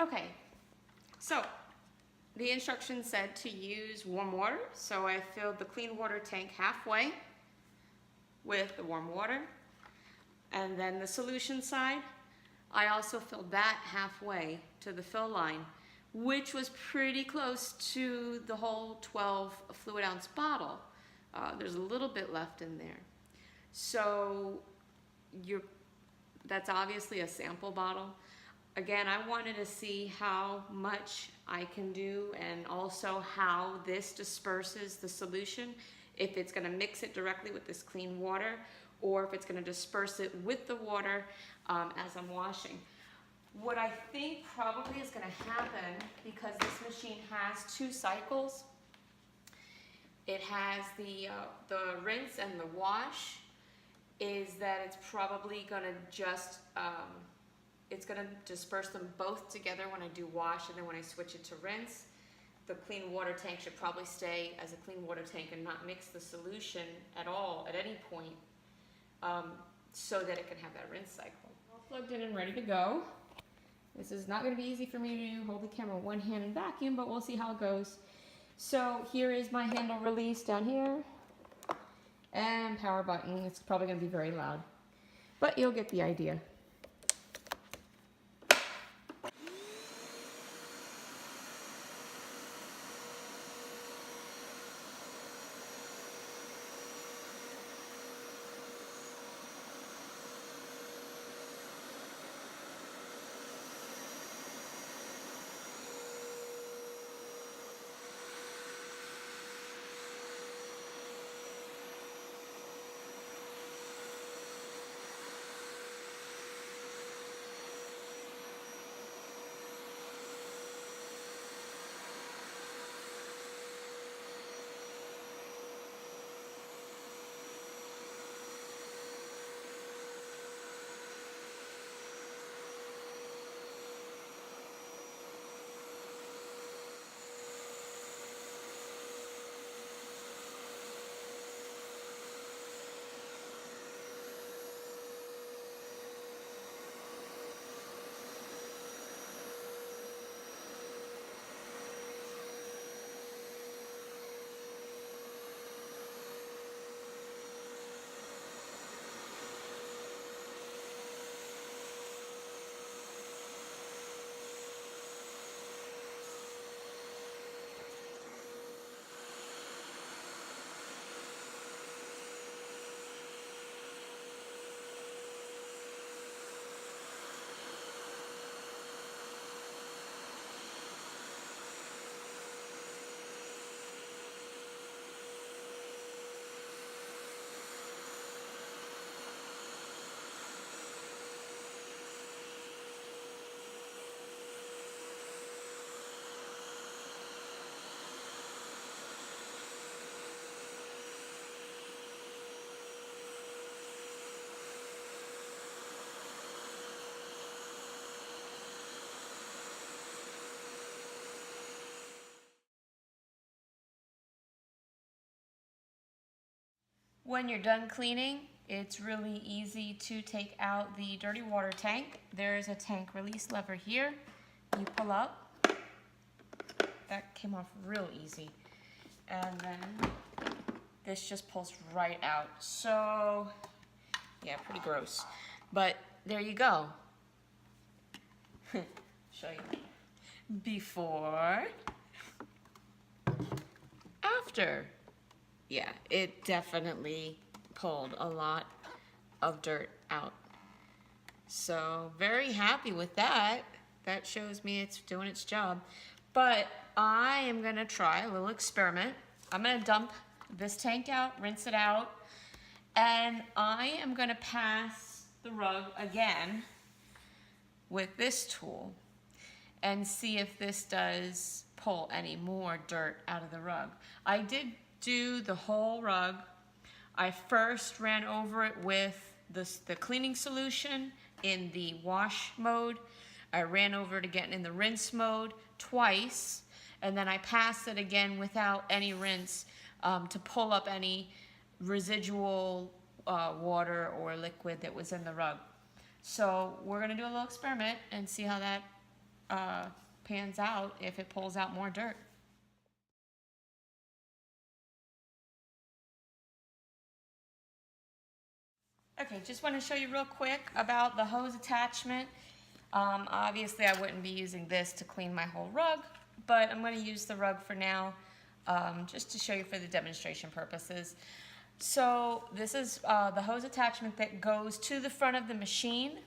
Okay, so the instructions said to use warm water, so I filled the clean water tank halfway with the warm water. And then the solution side, I also filled that halfway to the fill line, which was pretty close to the whole 12 fluid ounce bottle. There's a little bit left in there. So that's obviously a sample bottle. Again, I wanted to see how much I can do and also how this disperses the solution, if it's going to mix it directly with this clean water or if it's going to disperse it with the water as I'm washing. What I think probably is going to happen, because this machine has 2 cycles, it has the rinse and the wash, is that it's probably going to just it's going to disperse them both together when I do wash, and then when I switch it to rinse, the clean water tank should probably stay as a clean water tank and not mix the solution at all at any point, so that it can have that rinse cycle. All plugged in and ready to go. This is not going to be easy for me to hold the camera one hand and vacuum, but we'll see how it goes. So here is my handle release down here, and power button. It's probably going to be very loud, but you'll get the idea. When you're done cleaning, it's really easy to take out the dirty water tank. There's a tank release lever here. You pull up. That came off real easy. And then this just pulls right out. So, yeah, pretty gross. But there you go. Show you. Before, after. Yeah, it definitely pulled a lot of dirt out. So very happy with that. That shows me it's doing its job. But I am gonna try a little experiment. I'm gonna dump this tank out, rinse it out, and I am gonna pass the rug again with this tool and see if this does pull any more dirt out of the rug. I did do the whole rug. I first ran over it with the cleaning solution in the wash mode. I ran over it again in the rinse mode twice, and then I passed it again without any rinse to pull up any residual water or liquid that was in the rug. So we're gonna do a little experiment and see how that pans out if it pulls out more dirt. Okay, just want to show you real quick about the hose attachment. Obviously I wouldn't be using this to clean my whole rug, but I'm going to use the rug for now, just to show you for the demonstration purposes. So this is the hose attachment that goes to the front of the machine.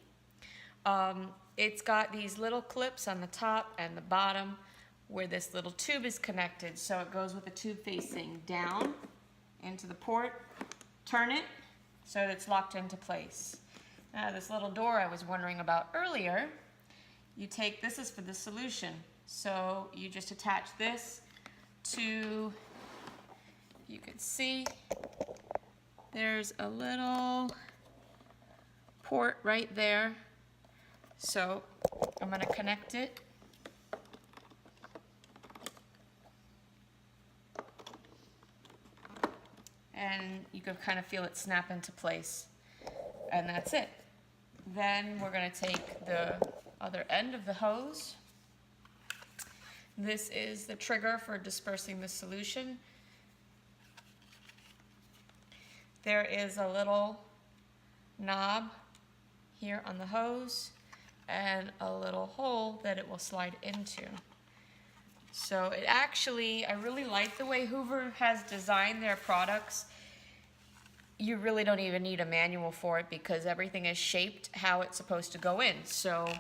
It's got these little clips on the top and the bottom where this little tube is connected. So it goes with the tube facing down into the port, turn it so that it's locked into place. Now this little door I was wondering about earlier, you take, this is for the solution. So you just attach this to, you can see, there's a little port right there. So I'm going to connect it. And you can kind of feel it snap into place. And that's it. Then we're going to take the other end of the hose. This is the trigger for dispersing the solution. There is a little knob here on the hose and a little hole that it will slide into. So it actually, I really like the way Hoover has designed their products. You really don't even need a manual for it because everything is shaped how it's supposed to go in. So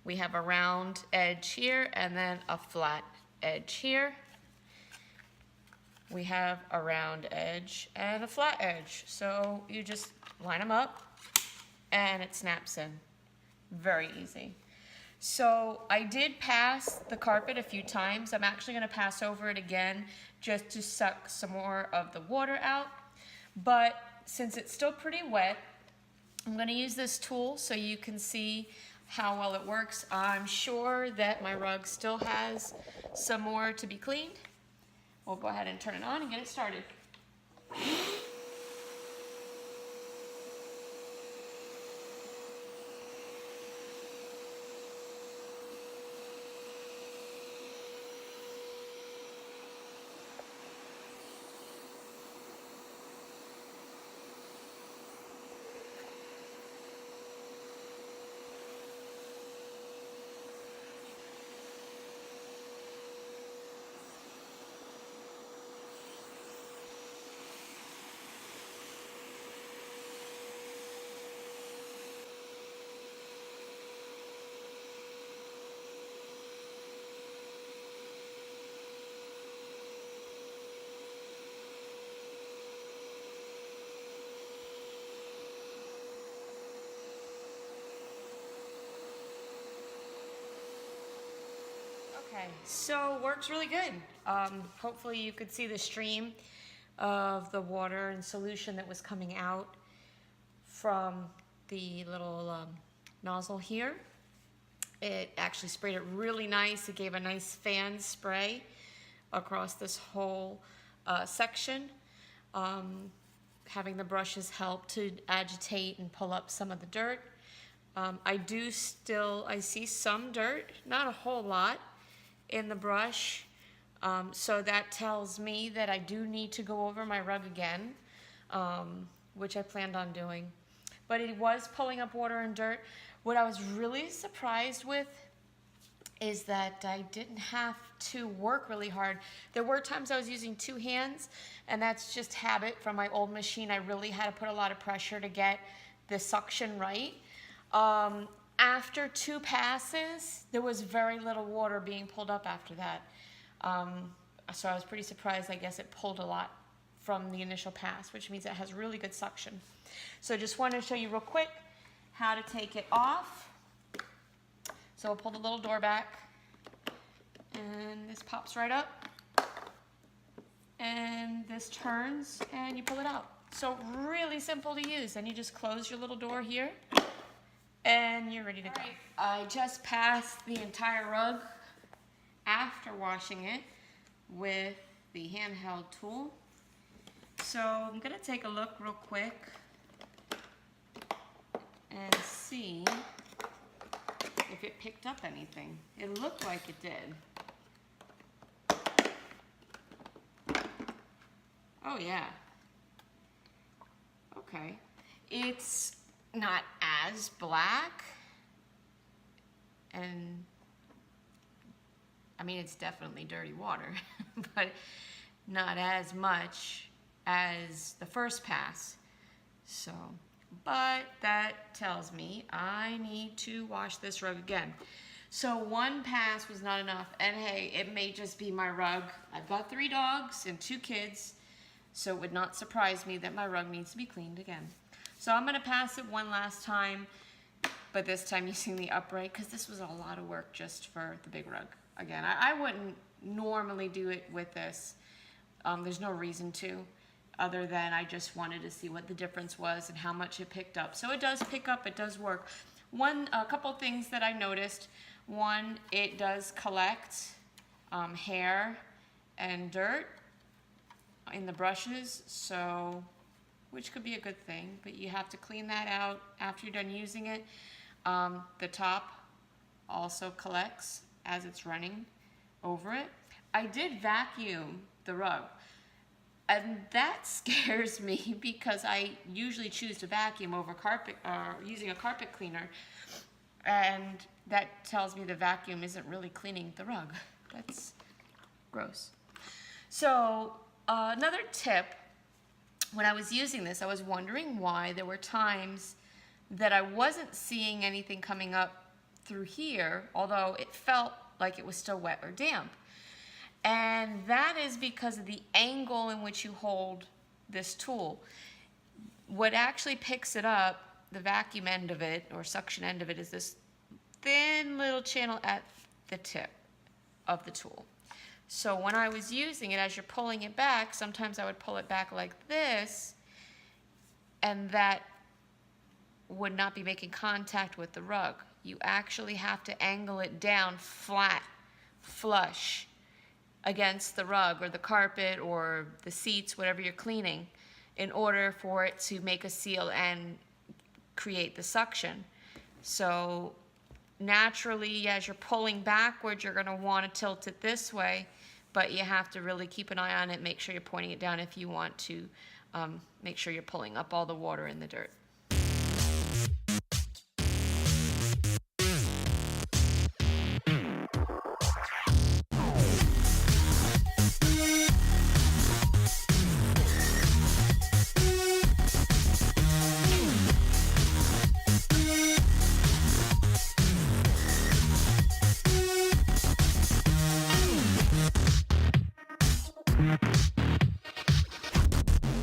we have a round edge here and then a flat edge here. We have a round edge and a flat edge. So you just line them up and it snaps in. Very easy. So I did pass the carpet a few times. I'm actually going to pass over it again just to suck some more of the water out. But since it's still pretty wet, I'm going to use this tool so you can see how well it works. I'm sure that my rug still has some more to be cleaned. We'll go ahead and turn it on and get it started. Okay, so works really good. Hopefully you could see the stream of the water and solution that was coming out from the little nozzle here. It actually sprayed it really nice. It gave a nice fan spray across this whole section. Having the brushes help to agitate and pull up some of the dirt. I see some dirt, not a whole lot, in the brush, so that tells me that I do need to go over my rug again, which I planned on doing. But it was pulling up water and dirt. What I was really surprised with is that I didn't have to work really hard. There were times I was using two hands, and that's just habit from my old machine. I really had to put a lot of pressure to get the suction right. After 2 passes, there was very little water being pulled up after that. So I was pretty surprised. I guess it pulled a lot from the initial pass, which means it has really good suction. So I just wanted to show you real quick how to take it off. So we'll pull the little door back, and this pops right up, and this turns, and you pull it out. So really simple to use. And you just close your little door here, and you're ready to go. I just passed the entire rug after washing it with the handheld tool. So I'm gonna take a look real quick and see if it picked up anything. It looked like it did. Oh yeah. Okay. It's not as black, and I mean, it's definitely dirty water, but not as much as the first pass. So, but that tells me I need to wash this rug again. So one pass was not enough, and hey, it may just be my rug. I've got 3 dogs and 2 kids, so it would not surprise me that my rug needs to be cleaned again. So I'm gonna pass it one last time, but this time using the upright, because this was a lot of work just for the big rug. Again, I wouldn't normally do it with this. There's no reason to, other than I just wanted to see what the difference was and how much it picked up. So it does pick up, it does work. A couple things that I noticed. One, it does collect hair and dirt in the brushes, so, which could be a good thing, but you have to clean that out after you're done using it. The top also collects as it's running over it. I did vacuum the rug, and that scares me because I usually choose to vacuum over carpet or using a carpet cleaner, and that tells me the vacuum isn't really cleaning the rug. That's gross. So another tip, when I was using this, I was wondering why there were times that I wasn't seeing anything coming up through here, although it felt like it was still wet or damp. And that is because of the angle in which you hold this tool. What actually picks it up, the vacuum end of it, or suction end of it, is this thin little channel at the tip of the tool. So when I was using it, as you're pulling it back, sometimes I would pull it back like this, and that would not be making contact with the rug. You actually have to angle it down flat, flush against the rug or the carpet or the seats, whatever you're cleaning, in order for it to make a seal and create the suction. So naturally, as you're pulling backwards, you're going to want to tilt it this way, but you have to really keep an eye on it, make sure you're pointing it down if you want to make sure you're pulling up all the water and the dirt.